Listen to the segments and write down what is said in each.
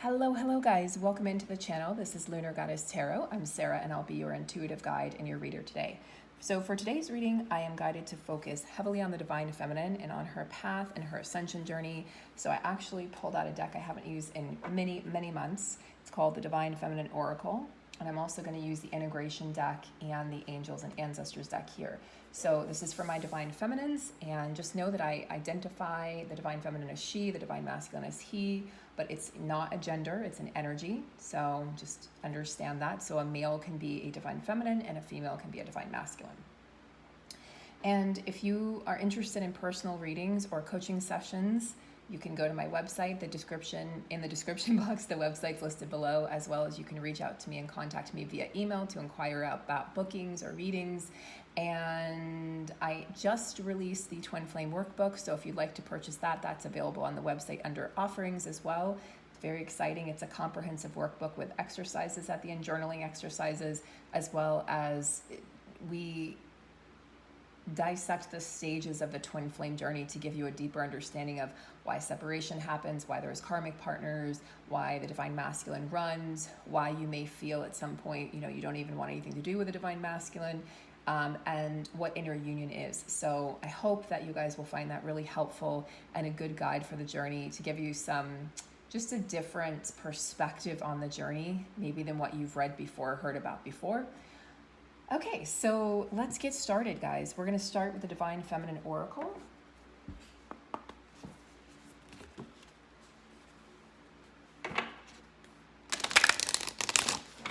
Hello guys, welcome into the channel. This is Lunar Goddess Tarot. I'm Sarah and I'll be your intuitive guide and your reader today. So for today's reading, I am guided to focus heavily on the Divine Feminine and on her path and her ascension journey. So I actually pulled out a deck I haven't used in many months. It's called the Divine Feminine Oracle. And I'm also going to use the Integration deck and the Angels and Ancestors deck here. So this is for my Divine Feminines, and just know that I identify the Divine Feminine as she, the Divine Masculine as he, but it's not a gender, it's an energy. So just understand that. So a male can be a Divine Feminine and a female can be a Divine Masculine. And if you are interested in personal readings or coaching sessions, you can go to my website, in the description box, the website's listed below, as well as you can reach out to me and contact me via email to inquire about bookings or readings. And I just released the Twin Flame Workbook, so if you'd like to purchase that, that's available on the website under offerings as well. It's very exciting. It's a comprehensive workbook with exercises at the end, journaling exercises, as well as we dissect the stages of the twin flame journey to give you a deeper understanding of why separation happens, why there's karmic partners, why the Divine Masculine runs, why you may feel at some point, you don't even want anything to do with the Divine Masculine, and what inner union is. So I hope that you guys will find that really helpful and a good guide for the journey to give you just a different perspective on the journey, maybe than what you've read before, heard about before. Okay, so let's get started, guys. We're going to start with the Divine Feminine Oracle.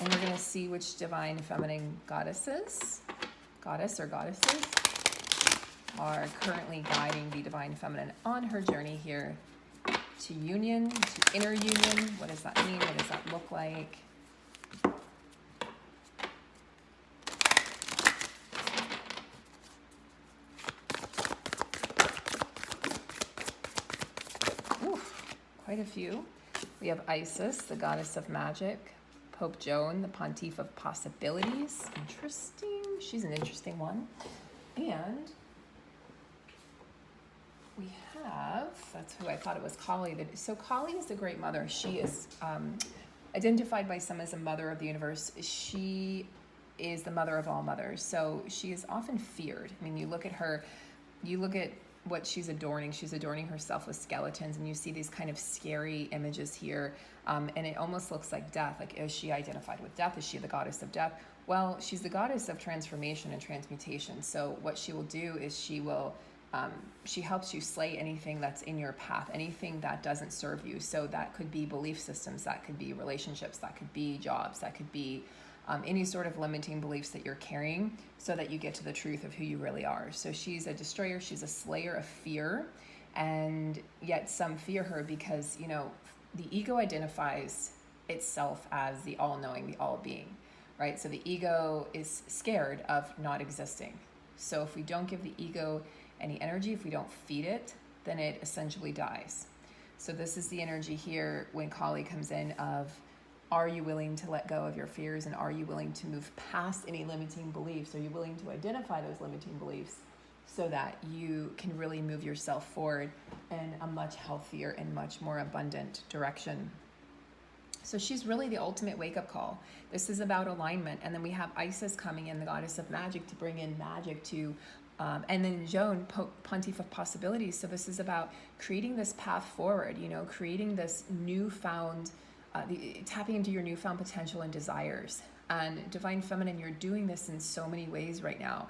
And we're going to see which Divine Feminine goddesses are currently guiding the Divine Feminine on her journey here to union, to inner union. What does that mean? What does that look like? Quite a few. We have Isis, the goddess of magic, Pope Joan, the pontiff of possibilities. Interesting. She's an interesting one. And we have, that's who I thought it was, Kali. So Kali is the Great Mother. She is identified by some as a mother of the universe. She is the mother of all mothers. So she is often feared. I mean, you look at what she's adorning herself with skeletons, and you see these kind of scary images here, and it almost looks like death. Like, is she identified with death? Is she the goddess of death? Well, she's the goddess of transformation and transmutation. So what she will do is she helps you slay anything that's in your path, anything that doesn't serve you. So that could be belief systems, that could be relationships, that could be jobs, that could be any sort of limiting beliefs that you're carrying, so that you get to the truth of who you really are. So she's a destroyer, she's a slayer of fear, and yet some fear her because, the ego identifies itself as the all-knowing, the all-being, right? So the ego is scared of not existing. So if we don't give the ego any energy, if we don't feed it, then it essentially dies. So this is the energy here when Kali comes in of, are you willing to let go of your fears, and are you willing to move past any limiting beliefs? Are you willing to identify those limiting beliefs so that you can really move yourself forward in a much healthier and much more abundant direction? So she's really the ultimate wake-up call. This is about alignment. And then we have Isis coming in, the goddess of magic, to bring in magic to and then Joan, pontiff of possibilities. So this is about creating this path forward, creating this newfound tapping into your newfound potential and desires. And Divine Feminine, you're doing this in so many ways right now.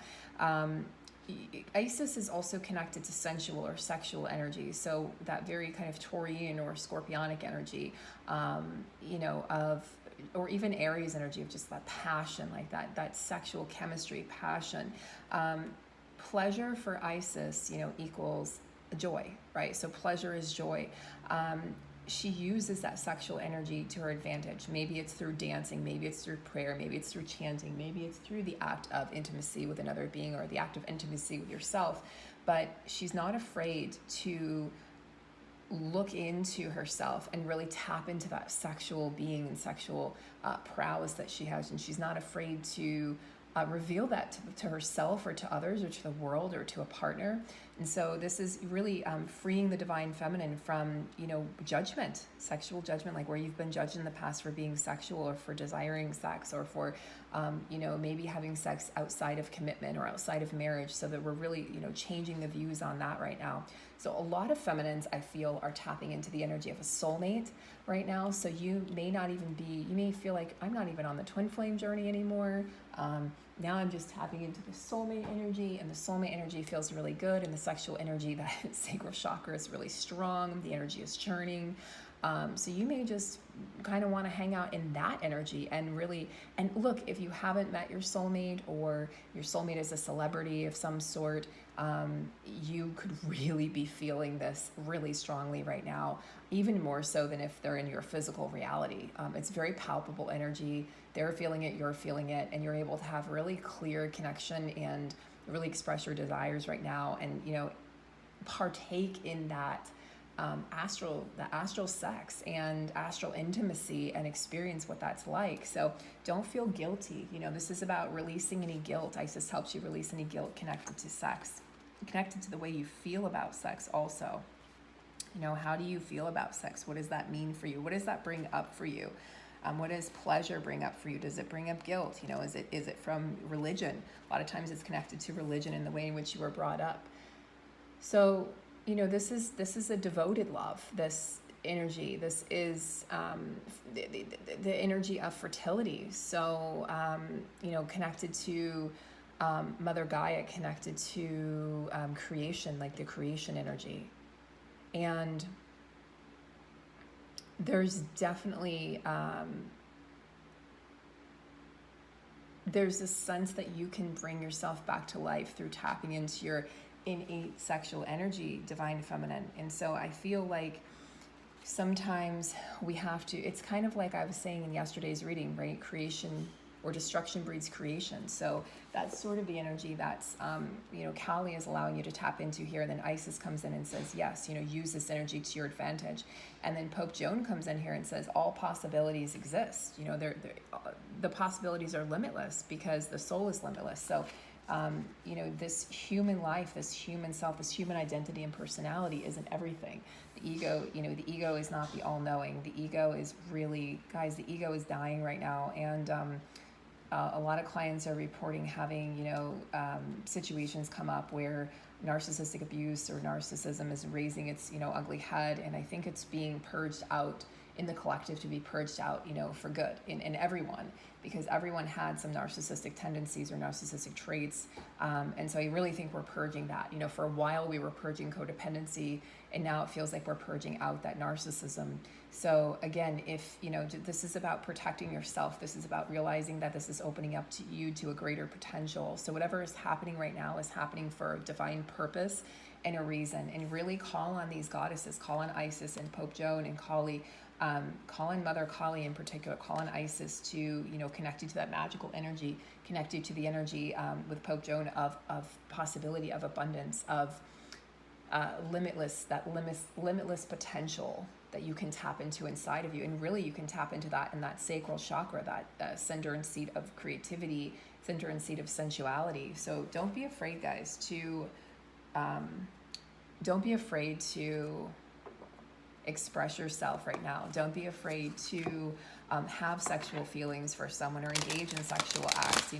Isis is also connected to sensual or sexual energy, so that very kind of Taurian or Scorpionic energy, or even Aries energy of just that passion, like that sexual chemistry, passion. Pleasure for Isis, equals joy, right? So pleasure is joy. She uses that sexual energy to her advantage. Maybe it's through dancing, maybe it's through prayer, maybe it's through chanting, maybe it's through the act of intimacy with another being, or the act of intimacy with yourself. But she's not afraid to look into herself and really tap into that sexual being and sexual prowess that she has. And she's not afraid to reveal that to herself or to others or to the world or to a partner. And so this is really freeing the divine feminine from, judgment, sexual judgment, like where you've been judged in the past for being sexual or for desiring sex or for, maybe having sex outside of commitment or outside of marriage. So that we're really, changing the views on that right now. So a lot of feminines, I feel, are tapping into the energy of a soulmate right now. So you may not even be, you may feel like, I'm not even on the twin flame journey anymore. Now I'm just tapping into the soulmate energy, and the soulmate energy feels really good, and the sexual energy, that sacral chakra, is really strong. The energy is churning. So you may just kind of want to hang out in that energy and really, and look, if you haven't met your soulmate, or your soulmate is a celebrity of some sort, you could really be feeling this really strongly right now, even more so than if they're in your physical reality. It's very palpable energy. They're feeling it, you're feeling it, and you're able to have really clear connection and really express your desires right now, and partake in that astral sex and astral intimacy, and experience what that's like. So don't feel guilty. This is about releasing any guilt. Isis helps you release any guilt connected to sex, connected to the way you feel about sex also. How do you feel about sex? What does that mean for you? What does that bring up for you? What does pleasure bring up for you? Does it bring up guilt? Is it from religion? A lot of times it's connected to religion and the way in which you were brought up. So, this is a devoted love, this energy. This is the energy of fertility. So, connected to Mother Gaia, connected to creation, like the creation energy. And there's definitely, there's a sense that you can bring yourself back to life through tapping into your innate sexual energy, divine feminine. And so I feel like sometimes we have to, it's kind of like I was saying in yesterday's reading, right? Creation or destruction breeds creation. So that's sort of the energy that's, Kali is allowing you to tap into here. And then Isis comes in and says, yes, use this energy to your advantage. And then Pope Joan comes in here and says, all possibilities exist. The possibilities are limitless because the soul is limitless. So, this human life, this human self, this human identity and personality isn't everything. The ego is not the all-knowing. The ego is really, guys, the ego is dying right now. And a lot of clients are reporting having, situations come up where narcissistic abuse or narcissism is raising its, ugly head. And I think it's being purged out in the collective, to be purged out, for good in everyone, because everyone had some narcissistic tendencies or narcissistic traits. And so I really think we're purging that. For a while we were purging codependency, and now it feels like we're purging out that narcissism. So again, if, this is about protecting yourself, this is about realizing that this is opening up to you to a greater potential. So whatever is happening right now is happening for a divine purpose and a reason. And really call on these goddesses, call on Isis and Pope Joan and Kali, call on Mother Kali in particular, call on Isis to, connect you to that magical energy, connect you to the energy with Pope Joan of possibility, of abundance, of limitless potential that you can tap into inside of you. And really you can tap into that in that sacral chakra, that center and seat of creativity, center and seat of sensuality. So don't be afraid, guys, don't be afraid to express yourself right now. Don't be afraid to have sexual feelings for someone or engage in sexual acts,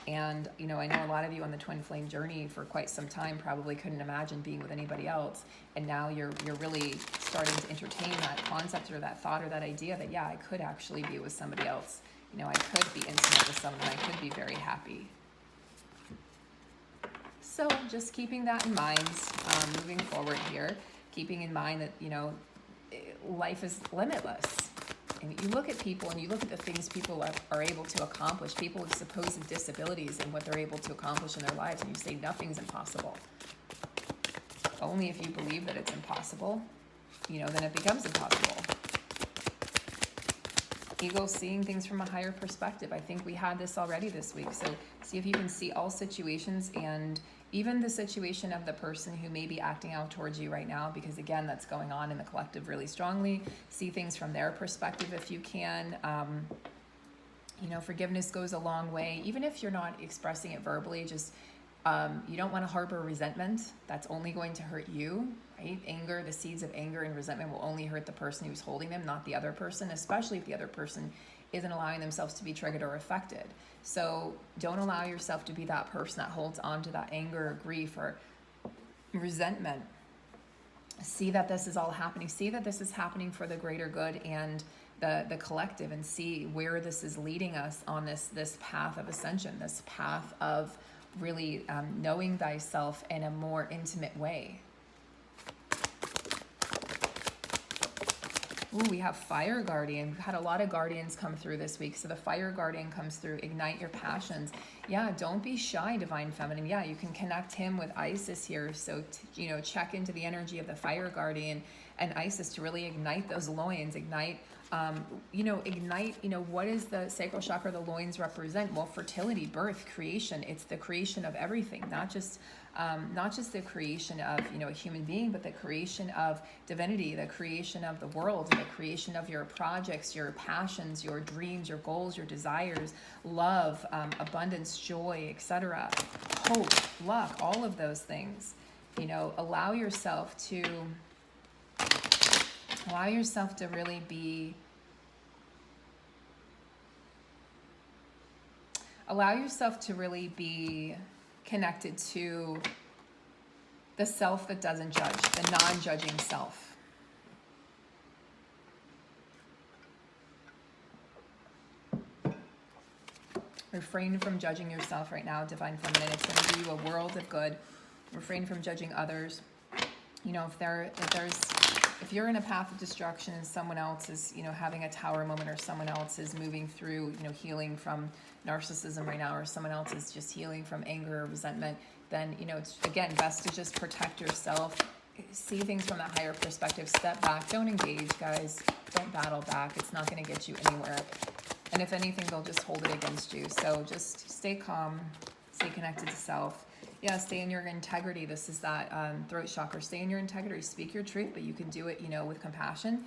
And, I know a lot of you on the twin flame journey for quite some time probably couldn't imagine being with anybody else. And now you're really starting to entertain that concept or that thought or that idea that, yeah, I could actually be with somebody else. I could be intimate with someone. I could be very happy. So just keeping that in mind, moving forward here, keeping in mind that, life is limitless. And you look at people and you look at the things people are able to accomplish, people with supposed disabilities and what they're able to accomplish in their lives, and you say nothing's impossible. Only if you believe that it's impossible, then it becomes impossible. Ego seeing things from a higher perspective. I think we had this already this week. So see if you can see all situations, and even the situation of the person who may be acting out towards you right now, because again, that's going on in the collective really strongly. See things from their perspective if you can. Forgiveness goes a long way, even if you're not expressing it verbally. Just you don't want to harbor resentment. That's only going to hurt you, right? Anger, the seeds of anger and resentment will only hurt the person who's holding them, not the other person, especially if the other person isn't allowing themselves to be triggered or affected. So don't allow yourself to be that person that holds on to that anger or grief or resentment. See that this is all happening. See that this is happening for the greater good and the collective, and see where this is leading us on this path of ascension, this path of really knowing thyself in a more intimate way. Ooh, we have Fire Guardian. We've had a lot of guardians come through this week. So the Fire Guardian comes through, ignite your passions. Yeah, don't be shy, Divine Feminine. Yeah, you can connect him with Isis here. So, check into the energy of the Fire Guardian and Isis to really ignite those loins, ignite, what is the sacral chakra, the loins represent? Well, fertility, birth, creation. It's the creation of everything, not just the creation of, a human being, but the creation of divinity, the creation of the world, the creation of your projects, your passions, your dreams, your goals, your desires, love, abundance, joy, etc., hope, luck, all of those things. Allow yourself to really be, connected to the self that doesn't judge, the non-judging self. Refrain from judging yourself right now, Divine Feminine. It's going to do you a world of good. Refrain from judging others. If you're in a path of destruction and someone else is, having a tower moment, or someone else is moving through, healing from narcissism right now, or someone else is just healing from anger or resentment, then, it's, again, best to just protect yourself, see things from that higher perspective, step back, don't engage, guys, don't battle back. It's not going to get you anywhere. And if anything, they'll just hold it against you. So just stay calm, stay connected to self. Yeah, stay in your integrity. This is that throat chakra. Stay in your integrity. Speak your truth, but you can do it, with compassion.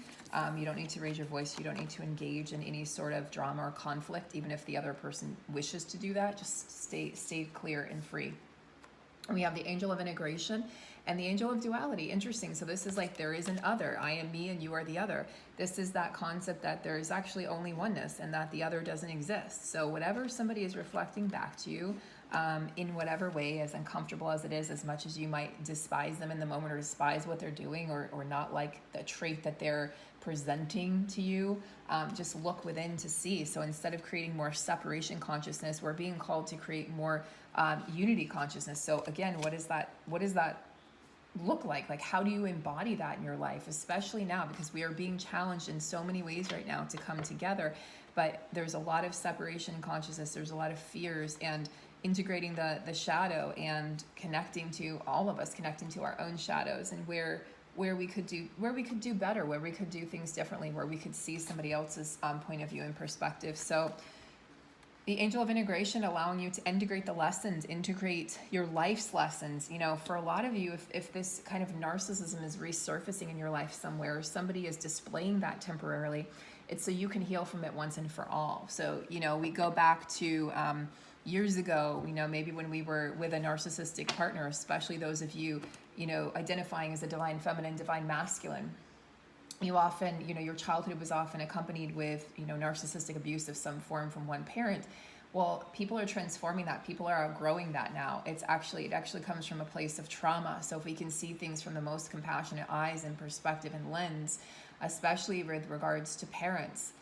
You don't need to raise your voice. You don't need to engage in any sort of drama or conflict, even if the other person wishes to do that. Just stay clear and free. And we have the angel of integration and the angel of duality. Interesting. So this is like, there is an other. I am me and you are the other. This is that concept that there is actually only oneness and that the other doesn't exist. So whatever somebody is reflecting back to you, in whatever way, as uncomfortable as it is, as much as you might despise them in the moment or despise what they're doing, or not like the trait that they're presenting to you, just look within to see. So instead of creating more separation consciousness, we're being called to create more unity consciousness. So again, what is that look like? Like, how do you embody that in your life, especially now, because we are being challenged in so many ways right now to come together, but there's a lot of separation consciousness, there's a lot of fears, and integrating the shadow and connecting to all of us, connecting to our own shadows, and where we could do better, where we could do things differently, where we could see somebody else's point of view and perspective. So the angel of integration, allowing you to integrate the lessons, integrate your life's lessons. For a lot of you, if this kind of narcissism is resurfacing in your life somewhere, or somebody is displaying that temporarily, it's so you can heal from it once and for all. So, we go back to years ago, maybe when we were with a narcissistic partner, especially those of you, identifying as a divine feminine, divine masculine. You often, your childhood was often accompanied with, narcissistic abuse of some form from one parent. Well, people are transforming that. People are outgrowing that now. It actually comes from a place of trauma. So if we can see things from the most compassionate eyes and perspective and lens, especially with regards to parents,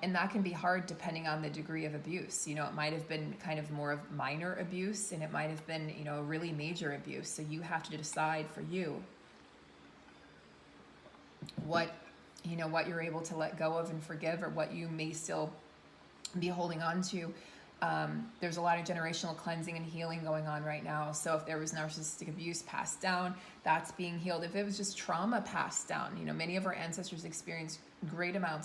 and that can be hard depending on the degree of abuse. It might have been kind of more of minor abuse, and it might have been, really major abuse. So you have to decide for you what you're able to let go of and forgive, or what you may still be holding on to. There's a lot of generational cleansing and healing going on right now. So if there was narcissistic abuse passed down, that's being healed. If it was just trauma passed down, many of our ancestors experienced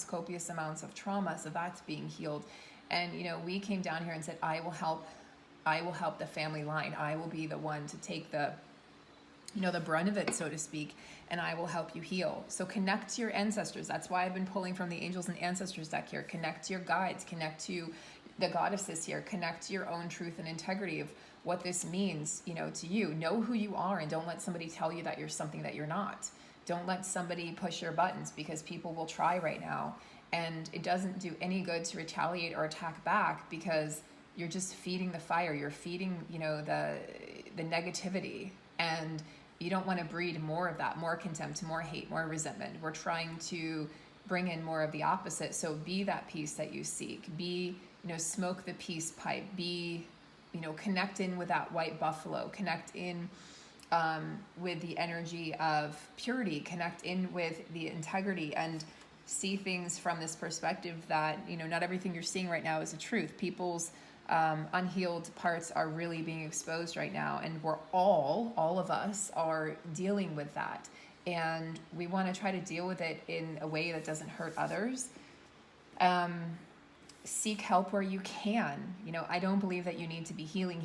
copious amounts of trauma, so that's being healed. And we came down here and said, I will help the family line. I will be the one to take the brunt of it, so to speak, and I will help you heal. So connect to your ancestors. That's why I've been pulling from the angels and ancestors deck here. Connect to your guides, connect to the goddesses here, connect to your own truth and integrity of what this means, to you. Know who you are, and don't let somebody tell you that you're something that you're not. Don't let somebody push your buttons, because people will try right now. And it doesn't do any good to retaliate or attack back, because you're just feeding the fire. You're feeding, the negativity. And you don't want to breed more of that, more contempt, more hate, more resentment. We're trying to bring in more of the opposite. So be that peace that you seek. Be, smoke the peace pipe. Be, connect in with that white buffalo. Connect in with the energy of purity. Connect in with the integrity, and see things from this perspective that, not everything you're seeing right now is the truth. People's unhealed parts are really being exposed right now, and we're all of us are dealing with that, and we want to try to deal with it in a way that doesn't hurt others. Seek help where you can. I don't believe that you need to be healing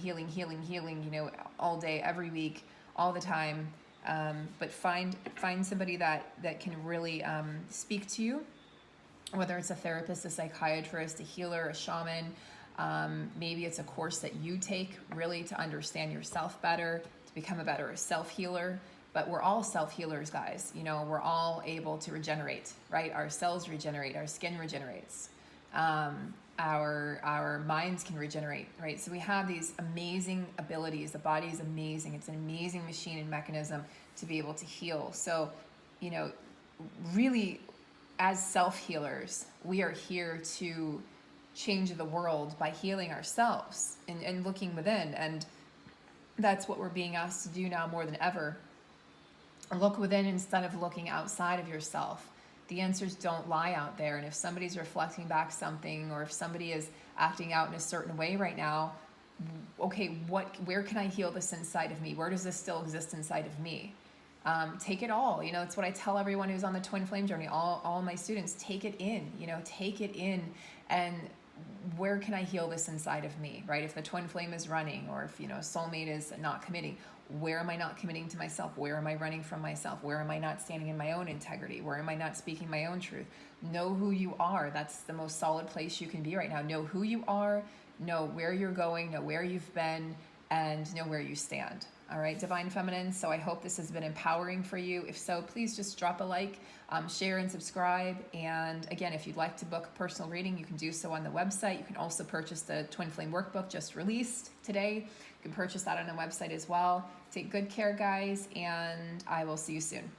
all day, every week, all the time, but find somebody that can really speak to you, whether it's a therapist, a psychiatrist, a healer, a shaman. Maybe it's a course that you take really to understand yourself better, to become a better self-healer. But we're all self-healers, guys. We're all able to regenerate, right? Our cells regenerate, our skin regenerates, our minds can regenerate, right? So we have these amazing abilities. The body is amazing. It's an amazing machine and mechanism to be able to heal. So, really, as self-healers, we are here to change the world by healing ourselves and looking within. And that's what we're being asked to do now more than ever. Look within instead of looking outside of yourself. The answers don't lie out there. And if somebody's reflecting back something, or if somebody is acting out in a certain way right now, okay, where can I heal this inside of me? Where does this still exist inside of me? Take it all. It's what I tell everyone who's on the twin flame journey, all my students. Take it in, take it in. And where can I heal this inside of me, right? If the twin flame is running, or if, soulmate is not committing, where am I not committing to myself? Where am I running from myself? Where am I not standing in my own integrity? Where am I not speaking my own truth? Know who you are. That's the most solid place you can be right now. Know who you are, know where you're going, know where you've been, and know where you stand. All right, Divine Feminine. So I hope this has been empowering for you. If so, please just drop a like, share and subscribe. And again, if you'd like to book a personal reading, you can do so on the website. You can also purchase the Twin Flame Workbook just released today. You can purchase that on the website as well. Take good care, guys, and I will see you soon.